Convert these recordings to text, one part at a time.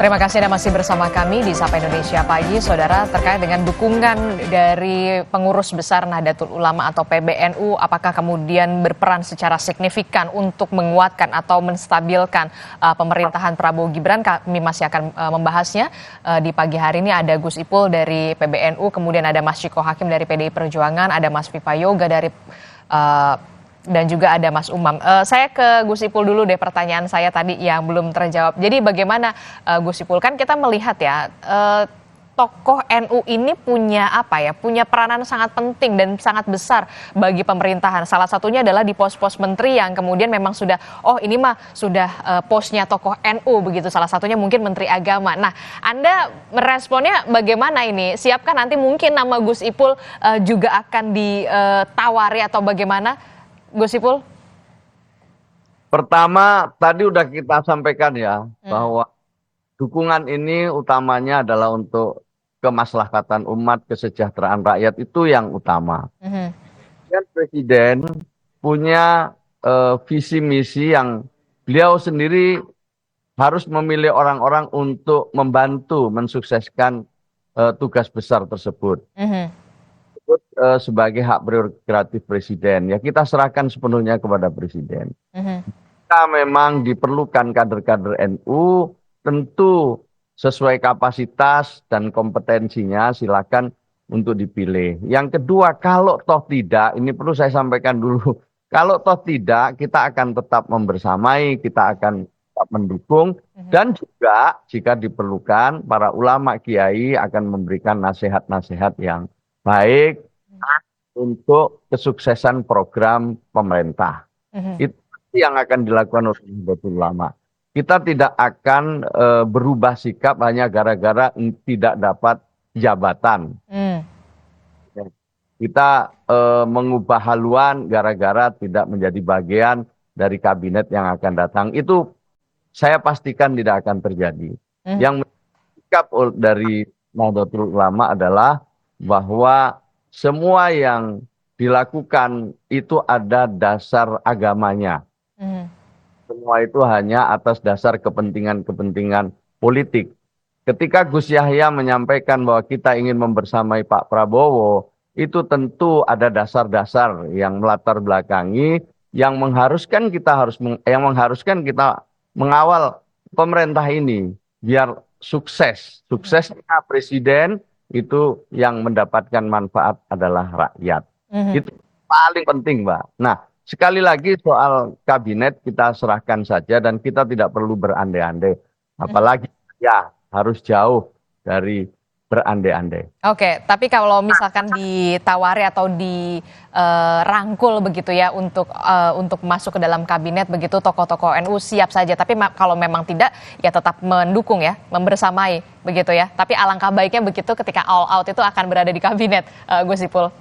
Terima kasih Anda masih bersama kami di Sapa Indonesia Pagi, Saudara, terkait dengan dukungan dari pengurus besar Nahdlatul Ulama atau PBNU, apakah kemudian berperan secara signifikan untuk menguatkan atau menstabilkan pemerintahan Prabowo Gibran. Kami masih akan membahasnya di pagi hari ini. Ada Gus Ipul dari PBNU, kemudian ada Mas Ciko Hakim dari PDI Perjuangan, ada Mas Viva Yoga dari dan juga ada Mas Umam. Saya ke Gus Ipul dulu deh, pertanyaan saya tadi yang belum terjawab. Jadi bagaimana Gus Ipul, kan kita melihat ya tokoh NU ini punya punya peranan sangat penting dan sangat besar bagi pemerintahan. Salah satunya adalah di pos-pos menteri yang kemudian memang sudah, ini mah sudah posnya tokoh NU begitu. Salah satunya mungkin Menteri Agama. Nah, Anda meresponnya bagaimana ini? Siapkan nanti mungkin nama Gus Ipul juga akan ditawari atau bagaimana? Gus Ipul? Pertama, tadi udah kita sampaikan ya, bahwa dukungan ini utamanya adalah untuk kemaslahatan umat, kesejahteraan rakyat, itu yang utama. Dan Presiden punya visi misi yang beliau sendiri harus memilih orang-orang untuk membantu mensukseskan tugas besar tersebut. Sebagai hak prerogatif Presiden, ya kita serahkan sepenuhnya kepada Presiden. Kita memang diperlukan kader-kader NU, tentu sesuai kapasitas dan kompetensinya silakan untuk dipilih. Yang kedua, kalau toh tidak, ini perlu saya sampaikan dulu, kalau toh tidak, kita akan tetap membersamai, kita akan tetap mendukung, dan juga jika diperlukan, para ulama kiai akan memberikan nasihat-nasihat yang baik untuk kesuksesan program pemerintah. Itu yang akan dilakukan oleh Nahdlatul Ulama. Kita tidak akan berubah sikap hanya gara-gara tidak dapat jabatan. Kita mengubah haluan gara-gara tidak menjadi bagian dari kabinet yang akan datang. Itu saya pastikan tidak akan terjadi. Yang sikap dari Nahdlatul Ulama adalah bahwa semua yang dilakukan itu ada dasar agamanya. Semua itu hanya atas dasar kepentingan-kepentingan politik. Ketika Gus Yahya menyampaikan bahwa kita ingin membersamai Pak Prabowo, itu tentu ada dasar-dasar yang melatar belakangi, yang mengharuskan kita mengawal pemerintah ini biar sukses. Suksesnya Presiden itu yang mendapatkan manfaat adalah rakyat. Itu paling penting, Mbak. Nah, sekali lagi soal kabinet kita serahkan saja dan kita tidak perlu berandai-andai. Apalagi ya harus jauh dari berandai-andai. Oke, tapi kalau misalkan ditawari atau dirangkul begitu ya untuk masuk ke dalam kabinet begitu, tokoh-tokoh NU siap saja. Tapi kalau memang tidak, ya tetap mendukung ya, membersamai begitu ya. Tapi alangkah baiknya begitu ketika all out itu akan berada di kabinet, Gus Ipul.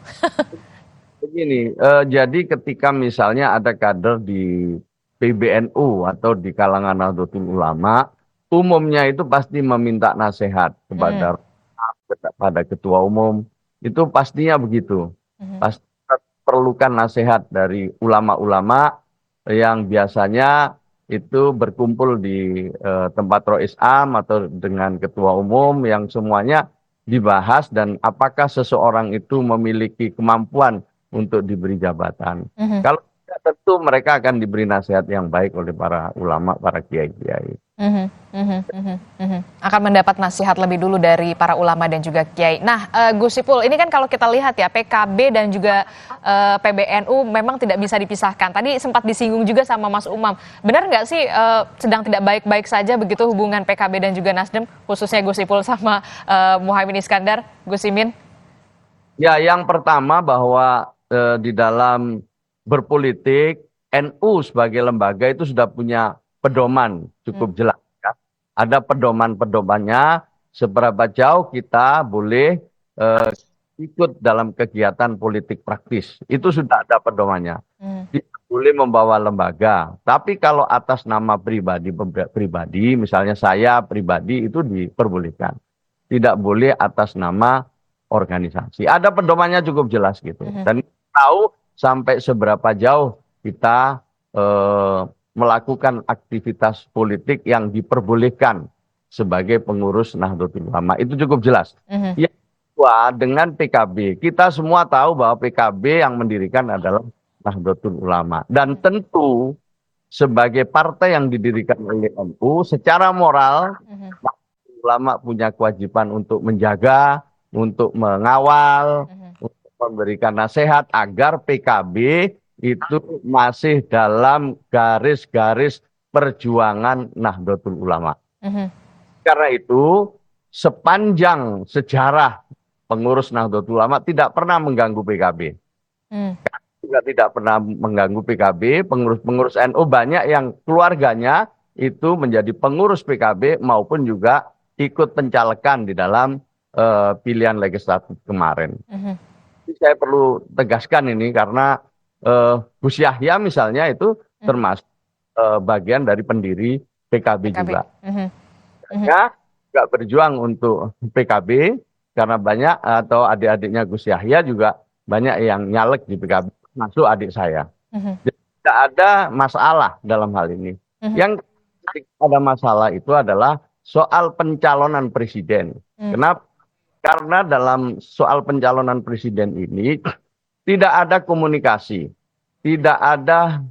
Begini, jadi ketika misalnya ada kader di PBNU atau di kalangan Nahdlatul Ulama, umumnya itu pasti meminta nasihat kepada ketua umum, itu pastinya begitu. Pasti perlukan nasihat dari ulama-ulama yang biasanya itu berkumpul di tempat Rois Am atau dengan ketua umum yang semuanya dibahas dan apakah seseorang itu memiliki kemampuan untuk diberi jabatan. Kalau tidak, tentu mereka akan diberi nasihat yang baik oleh para ulama, para kiai-kiai. Akan mendapat nasihat lebih dulu dari para ulama dan juga kiai. Nah, Gus Ipul, ini kan kalau kita lihat ya, PKB dan juga PBNU memang tidak bisa dipisahkan. Tadi sempat disinggung juga sama Mas Umam. Benar nggak sih sedang tidak baik-baik saja begitu hubungan PKB dan juga Nasdem, khususnya Gus Ipul sama Muhaimin Iskandar, Gus Imin? Ya, yang pertama bahwa di dalam berpolitik, NU sebagai lembaga itu sudah punya pedoman cukup jelas. Ya. Ada pedoman-pedomannya, seberapa jauh kita boleh ikut dalam kegiatan politik praktis. Itu sudah ada pedomannya. Tidak boleh membawa lembaga. Tapi kalau atas nama pribadi, misalnya saya pribadi itu diperbolehkan. Tidak boleh atas nama organisasi. Ada pedomannya cukup jelas gitu. Dan tahu sampai seberapa jauh kita melakukan aktivitas politik yang diperbolehkan sebagai pengurus Nahdlatul Ulama. Itu cukup jelas. Mhm. Yang kedua, dengan PKB. Kita semua tahu bahwa PKB yang mendirikan adalah Nahdlatul Ulama. Dan tentu sebagai partai yang didirikan oleh NU, secara moral, Mhm. Nahdlatul Ulama punya kewajiban untuk menjaga, untuk mengawal, Mhm. untuk memberikan nasihat agar PKB itu masih dalam garis-garis perjuangan Nahdlatul Ulama. Mhm. Karena itu, sepanjang sejarah pengurus Nahdlatul Ulama tidak pernah mengganggu PKB. Mhm. Juga tidak pernah mengganggu PKB, pengurus-pengurus NU banyak yang keluarganya itu menjadi pengurus PKB maupun juga ikut pencalekan di dalam pilihan legislatif kemarin. Mhm. Jadi saya perlu tegaskan ini karena Gus Yahya misalnya itu Mhm. termasuk bagian dari pendiri PKB PKB. juga. Mhm. Mhm. Ya, nggak berjuang untuk PKB karena banyak atau adik-adiknya Gus Yahya juga banyak yang nyalek di PKB, masuk adik saya. Mhm. Jadi, tidak ada masalah dalam hal ini. Mhm. Yang ada masalah itu adalah soal pencalonan presiden. Mhm. Kenapa? Karena dalam soal pencalonan presiden ini tidak ada komunikasi, tidak ada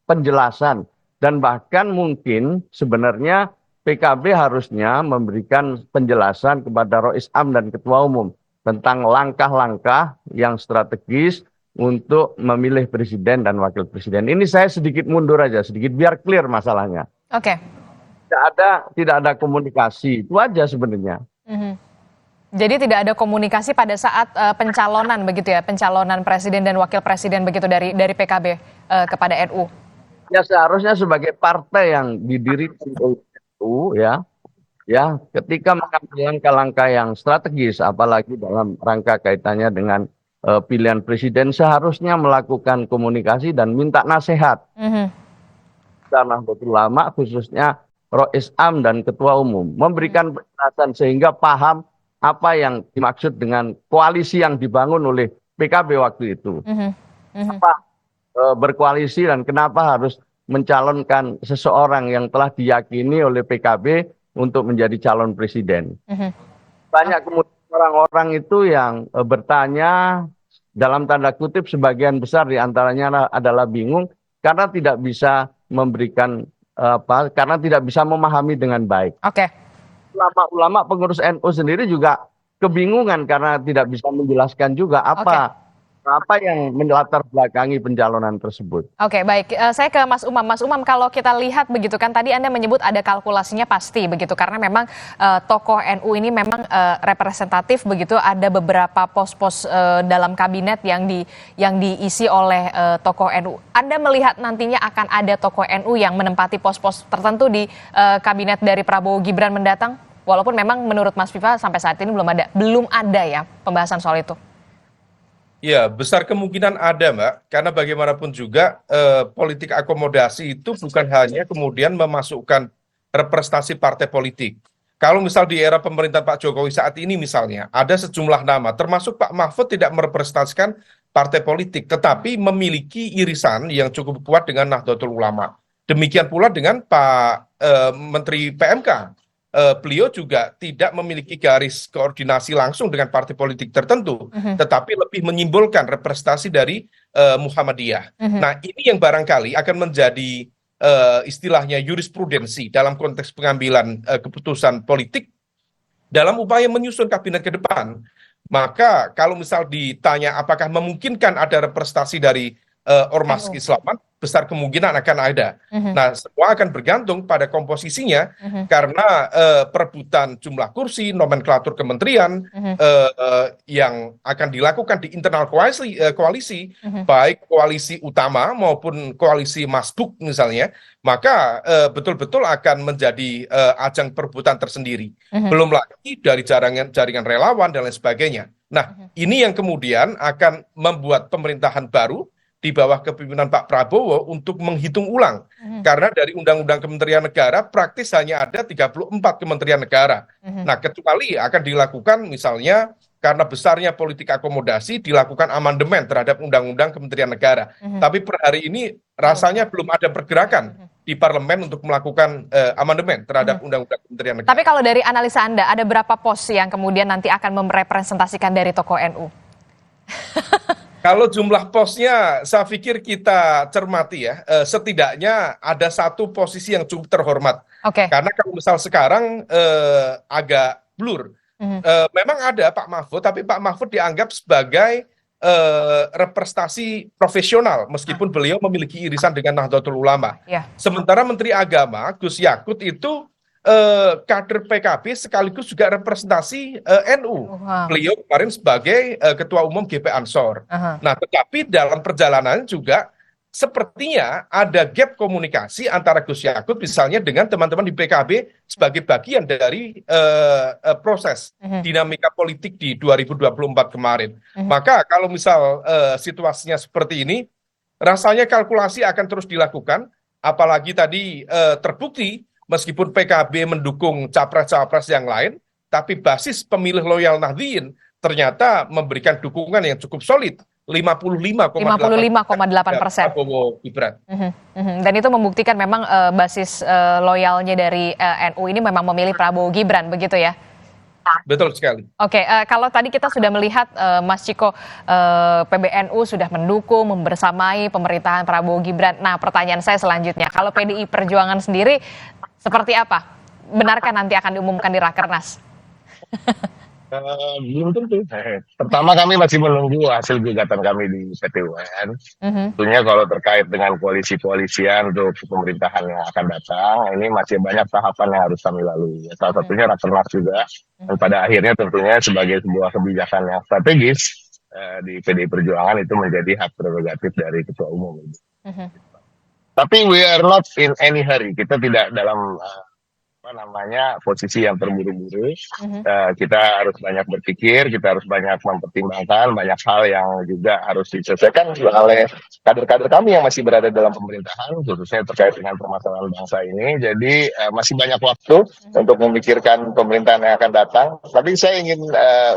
penjelasan, dan bahkan mungkin sebenarnya PKB harusnya memberikan penjelasan kepada Rois Am dan Ketua Umum tentang langkah-langkah yang strategis untuk memilih presiden dan wakil presiden. Ini saya sedikit mundur aja, sedikit biar clear masalahnya. Oke. Tidak ada komunikasi, itu aja sebenarnya. Mhm. Jadi tidak ada komunikasi pada saat pencalonan begitu ya, pencalonan presiden dan wakil presiden begitu dari PKB kepada NU. Ya seharusnya sebagai partai yang didirikan oleh NU ya ketika mengambil langkah-langkah yang strategis, apalagi dalam rangka kaitannya dengan pilihan presiden, seharusnya melakukan komunikasi dan minta nasihat. Mhm. Karena betul lama khususnya Rois Am dan Ketua Umum memberikan penjelasan sehingga paham apa yang dimaksud dengan koalisi yang dibangun oleh PKB waktu itu. Mhm. Mhm. Apa berkoalisi dan kenapa harus mencalonkan seseorang yang telah diyakini oleh PKB untuk menjadi calon presiden. Mhm. Banyak kemudian orang-orang itu yang bertanya, dalam tanda kutip sebagian besar diantaranya adalah bingung karena tidak bisa memberikan karena tidak bisa memahami dengan baik. Oke. Ulama-ulama pengurus NU sendiri juga kebingungan karena tidak bisa menjelaskan juga apa yang melatar belakangi pencalonan tersebut. Oke, baik. Saya ke Mas Umam. Mas Umam, kalau kita lihat begitu kan tadi Anda menyebut ada kalkulasinya pasti begitu karena memang tokoh NU ini memang representatif begitu, ada beberapa pos-pos dalam kabinet yang diisi oleh tokoh NU. Anda melihat nantinya akan ada tokoh NU yang menempati pos-pos tertentu di kabinet dari Prabowo Gibran mendatang? Walaupun memang menurut Mas Viva sampai saat ini belum ada ya pembahasan soal itu. Ya, besar kemungkinan ada, Mbak. Karena bagaimanapun juga politik akomodasi itu bukan hanya kemudian memasukkan representasi partai politik. Kalau misal di era pemerintahan Pak Jokowi saat ini misalnya, ada sejumlah nama, termasuk Pak Mahfud tidak merepresentasikan partai politik, tetapi memiliki irisan yang cukup kuat dengan Nahdlatul Ulama. Demikian pula dengan Pak Menteri PMK. Beliau juga tidak memiliki garis koordinasi langsung dengan partai politik tertentu, tetapi lebih menyimbolkan representasi dari Muhammadiyah. Nah, ini yang barangkali akan menjadi istilahnya jurisprudensi dalam konteks pengambilan keputusan politik dalam upaya menyusun kabinet ke depan. Maka kalau misal ditanya apakah memungkinkan ada representasi dari ormas Keislaman, besar kemungkinan akan ada. Nah, semua akan bergantung pada komposisinya karena perebutan jumlah kursi, nomenklatur kementerian yang akan dilakukan di internal koalisi baik koalisi utama maupun koalisi masbuk misalnya, maka betul-betul akan menjadi ajang perebutan tersendiri. Belum lagi dari jaringan relawan dan lain sebagainya. Nah, ini yang kemudian akan membuat pemerintahan baru di bawah kepemimpinan Pak Prabowo untuk menghitung ulang. Karena dari Undang-Undang Kementerian Negara praktis hanya ada 34 Kementerian Negara. Nah, kecuali akan dilakukan misalnya karena besarnya politik akomodasi dilakukan amandemen terhadap Undang-Undang Kementerian Negara. Tapi per hari ini rasanya belum ada pergerakan di parlemen untuk melakukan amandemen terhadap Undang-Undang Kementerian Negara. Tapi kalau dari analisa Anda, ada berapa pos yang kemudian nanti akan merepresentasikan dari tokoh NU? Kalau jumlah posnya, saya pikir kita cermati ya, setidaknya ada satu posisi yang cukup terhormat. Oke. Karena kalau misal sekarang agak blur. Memang ada Pak Mahfud, tapi Pak Mahfud dianggap sebagai representasi profesional, meskipun beliau memiliki irisan dengan Nahdlatul Ulama. Ya. Sementara Menteri Agama, Gus Yakut itu kader PKB sekaligus juga representasi NU. Wow. Beliau kemarin sebagai Ketua Umum GP Ansor. Nah, tetapi dalam perjalanan juga sepertinya ada gap komunikasi antara Gus Yakut misalnya dengan teman-teman di PKB sebagai bagian dari proses dinamika politik di 2024 kemarin. Maka kalau misal situasinya seperti ini, rasanya kalkulasi akan terus dilakukan, apalagi tadi terbukti meskipun PKB mendukung capres-capres yang lain, tapi basis pemilih loyal Nahdliyin ternyata memberikan dukungan yang cukup solid, 55,8% Prabowo Gibran. Dan itu membuktikan memang basis loyalnya dari NU ini memang memilih Prabowo Gibran, begitu ya? Betul sekali. Oke, kalau tadi kita sudah melihat Mas Ciko, PBNU sudah mendukung, membersamai pemerintahan Prabowo Gibran. Nah, pertanyaan saya selanjutnya, kalau PDI Perjuangan sendiri seperti apa? Benarkah nanti akan diumumkan di Rakernas? Belum tentu. Pertama, kami masih menunggu hasil gugatan kami di PT UN. Tentunya kalau terkait dengan koalisi-koalisian untuk pemerintahan yang akan datang, ini masih banyak tahapan yang harus kami lalui. Salah satunya Rakernas juga. Dan pada akhirnya tentunya sebagai sebuah kebijakan yang strategis di PDI Perjuangan itu menjadi hak prerogatif dari Ketua Umum. Tapi we are not in any hurry. Kita tidak dalam posisi yang terburu-buru. Kita harus banyak berpikir, kita harus banyak mempertimbangkan banyak hal yang juga harus diselesaikan oleh kader-kader kami yang masih berada dalam pemerintahan, khususnya terkait dengan permasalahan bangsa ini. Jadi masih banyak waktu untuk memikirkan pemerintahan yang akan datang. Tapi saya ingin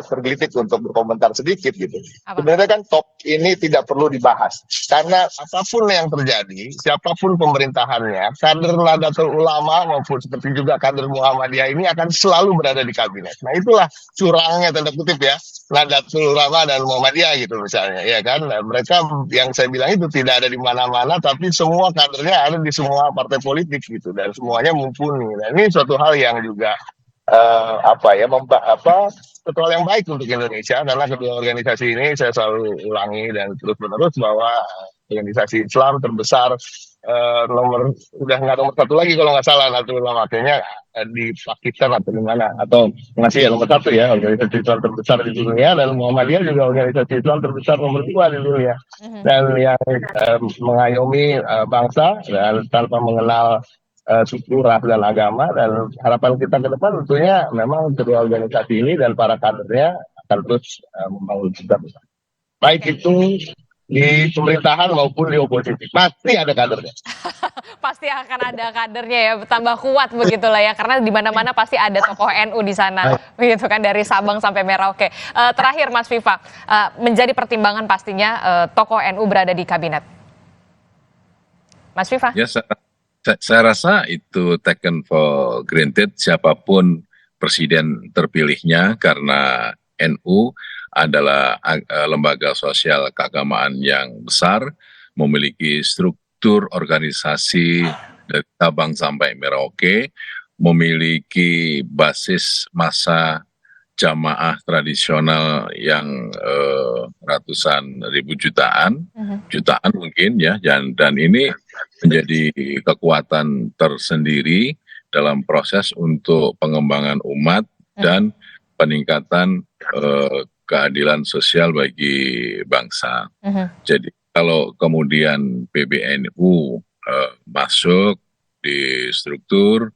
tergelitik untuk berkomentar sedikit gitu. Sebenarnya kan top ini tidak perlu dibahas karena apapun yang terjadi, siapapun pemerintahannya, kader Nahdlatul Ulama maupun seperti juga kader Muhammadiyah ini akan selalu berada di kabinet. Nah, itulah curangnya tanda kutip ya, Nahdlatul Ulama dan Muhammadiyah gitu misalnya, ya kan. Nah, mereka yang saya bilang itu tidak ada di mana-mana, tapi semua kadernya ada di semua partai politik gitu dan semuanya mumpuni. Nah, ini suatu hal yang juga suatu hal yang baik untuk Indonesia, karena kedua organisasi ini saya selalu ulangi dan terus-menerus bahwa organisasi Islam terbesar udah nggak nomor satu lagi kalau nggak salah, Nahdlatul Ulama kayaknya di Pakistan atau di mana, atau masih ya nomor satu ya, organisasi Islam terbesar di dunia, dan Muhammadiyah juga organisasi Islam terbesar nomor 2 di dunia, dan yang mengayomi bangsa dan tanpa mengenal suku, ras, dan agama. Dan harapan kita ke depan tentunya memang kedua organisasi ini dan para kadernya akan terus membangun kita bersama, baik itu di pemerintahan maupun di oposisi. Pasti ada kadernya. Pasti akan ada kadernya ya, tambah kuat begitulah ya, karena di mana-mana pasti ada tokoh NU di sana, begitu kan, dari Sabang sampai Merauke. Terakhir Mas Viva, menjadi pertimbangan pastinya tokoh NU berada di kabinet. Mas Viva? Ya, saya rasa itu taken for granted siapapun presiden terpilihnya, karena NU adalah lembaga sosial keagamaan yang besar, memiliki struktur organisasi dari Sabang sampai Merauke, memiliki basis massa jamaah tradisional yang ratusan ribu jutaan mungkin ya, dan ini menjadi kekuatan tersendiri dalam proses untuk pengembangan umat dan peningkatan keadilan sosial bagi bangsa. Jadi kalau kemudian PBNU masuk di struktur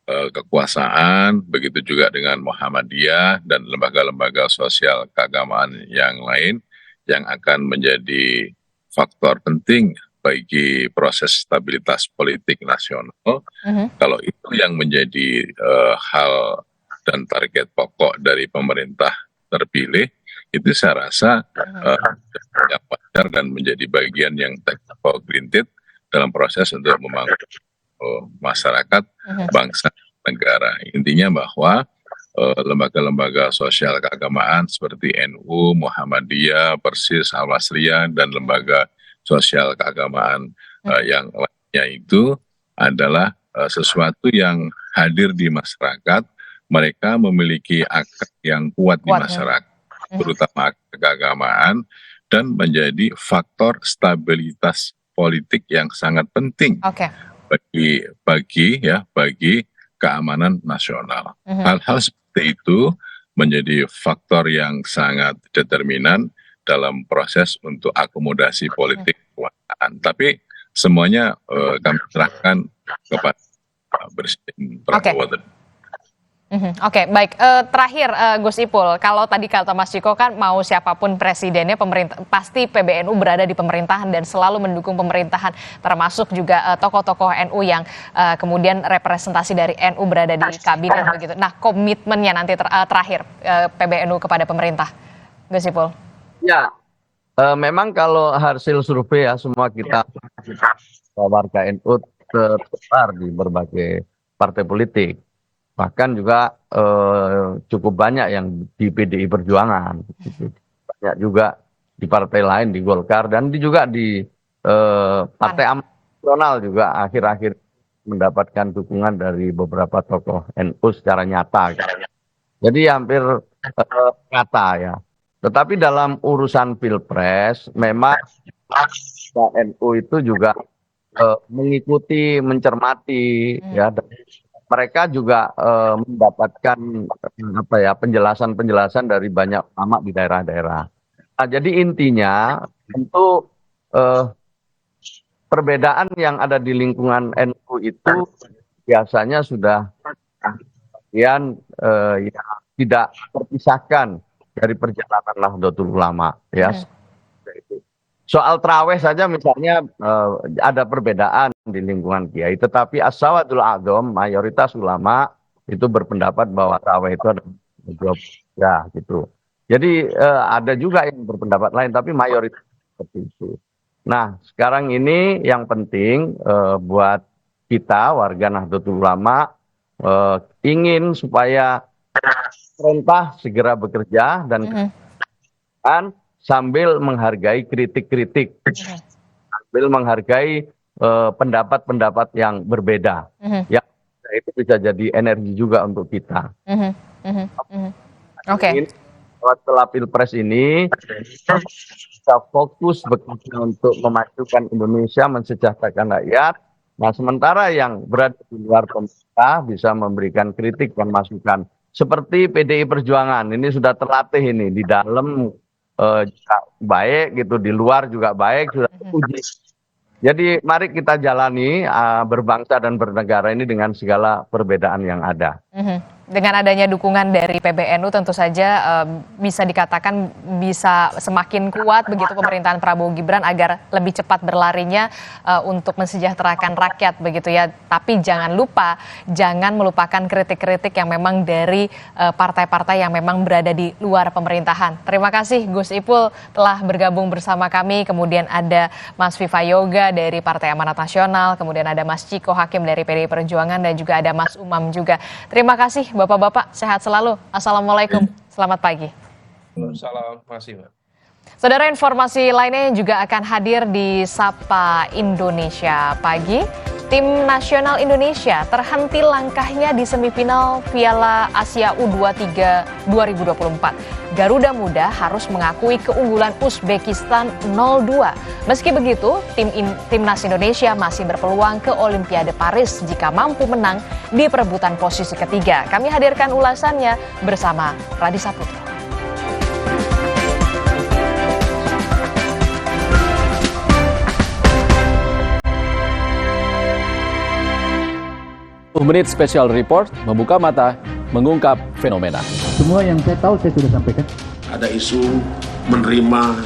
kekuasaan, begitu juga dengan Muhammadiyah dan lembaga-lembaga sosial keagamaan yang lain yang akan menjadi faktor penting bagi proses stabilitas politik nasional. Kalau itu yang menjadi hal dan target pokok dari pemerintah terpilih, itu saya rasa yang wajar dan menjadi bagian yang take for granted dalam proses untuk membangun masyarakat, bangsa, negara. Intinya bahwa lembaga-lembaga sosial keagamaan seperti NU, Muhammadiyah, Persis, Al-Wasliyah, dan lembaga sosial keagamaan yang lainnya itu adalah sesuatu yang hadir di masyarakat. Mereka memiliki akar yang kuat di masyarakat, terutama akar keagamaan, dan menjadi faktor stabilitas politik yang sangat penting bagi keamanan nasional. Hal-hal seperti itu menjadi faktor yang sangat determinan dalam proses untuk akomodasi politik kekuasaan. Tapi semuanya kami serahkan kepada Presiden Prabowo. Oke, baik. Terakhir, Gus Ipul, kalau tadi kata Mas Ciko kan mau siapapun presidennya, pemerintah pasti PBNU berada di pemerintahan dan selalu mendukung pemerintahan, termasuk juga tokoh-tokoh NU yang kemudian representasi dari NU berada di kabinet begitu. Nah, komitmennya nanti terakhir PBNU kepada pemerintah, Gus Ipul. Ya, memang kalau hasil survei ya semua kita warga NU tersebar di berbagai partai politik. Bahkan juga cukup banyak yang di PDI Perjuangan, banyak juga di partai lain, di Golkar, dan juga di Partai Amanat Nasional juga akhir-akhir mendapatkan dukungan dari beberapa tokoh NU secara nyata. Jadi hampir nyata ya. Tetapi dalam urusan Pilpres, memang NU itu juga mengikuti, mencermati, ya. Mereka juga mendapatkan penjelasan-penjelasan dari banyak ulama di daerah-daerah. Nah, jadi intinya tentu perbedaan yang ada di lingkungan NU itu biasanya sudah ya, tidak terpisahkan dari perjalanan Nahdlatul Ulama. Ya. Soal traweh saja misalnya ada perbedaan di lingkungan kiai, tetapi as-sawadul a'dham, mayoritas ulama itu berpendapat bahwa traweh itu ada 20 ya gitu. Jadi ada juga yang berpendapat lain, tapi mayoritas seperti itu. Nah, sekarang ini yang penting buat kita warga Nahdlatul Ulama ingin supaya pemerintah segera bekerja dan sambil menghargai kritik-kritik, sambil menghargai pendapat-pendapat yang berbeda, yang itu bisa jadi energi juga untuk kita. Setelah Pilpres ini kita fokus bekerja untuk memajukan Indonesia, mensejahterakan rakyat. Nah, sementara yang berada di luar pemerintah bisa memberikan kritik dan masukan. Seperti PDI Perjuangan ini sudah terlatih ini di dalam juga baik gitu, di luar juga baik, sudah teruji. Jadi mari kita jalani berbangsa dan bernegara ini dengan segala perbedaan yang ada. Dengan adanya dukungan dari PBNU tentu saja bisa dikatakan bisa semakin kuat begitu pemerintahan Prabowo Gibran agar lebih cepat berlarinya untuk mensejahterakan rakyat begitu ya. Tapi jangan lupa, jangan melupakan kritik-kritik yang memang dari partai-partai yang memang berada di luar pemerintahan. Terima kasih Gus Ipul telah bergabung bersama kami. Kemudian ada Mas Viva Yoga dari Partai Amanat Nasional, kemudian ada Mas Ciko Hakim dari PDI Perjuangan, dan juga ada Mas Umam juga. Terima kasih Bapak-bapak, sehat selalu. Assalamualaikum, selamat pagi. Salam, masih Mbak. Saudara, informasi lainnya juga akan hadir di Sapa Indonesia Pagi. Tim nasional Indonesia terhenti langkahnya di semifinal Piala Asia U23 2024. Garuda Muda harus mengakui keunggulan Uzbekistan 0-2. Meski begitu, timnas Indonesia masih berpeluang ke Olimpiade Paris jika mampu menang di perebutan posisi ketiga. Kami hadirkan ulasannya bersama Radisa Putro. Menit Special Report membuka mata, mengungkap fenomena. Semua yang saya tahu saya sudah sampaikan. Ada isu menerima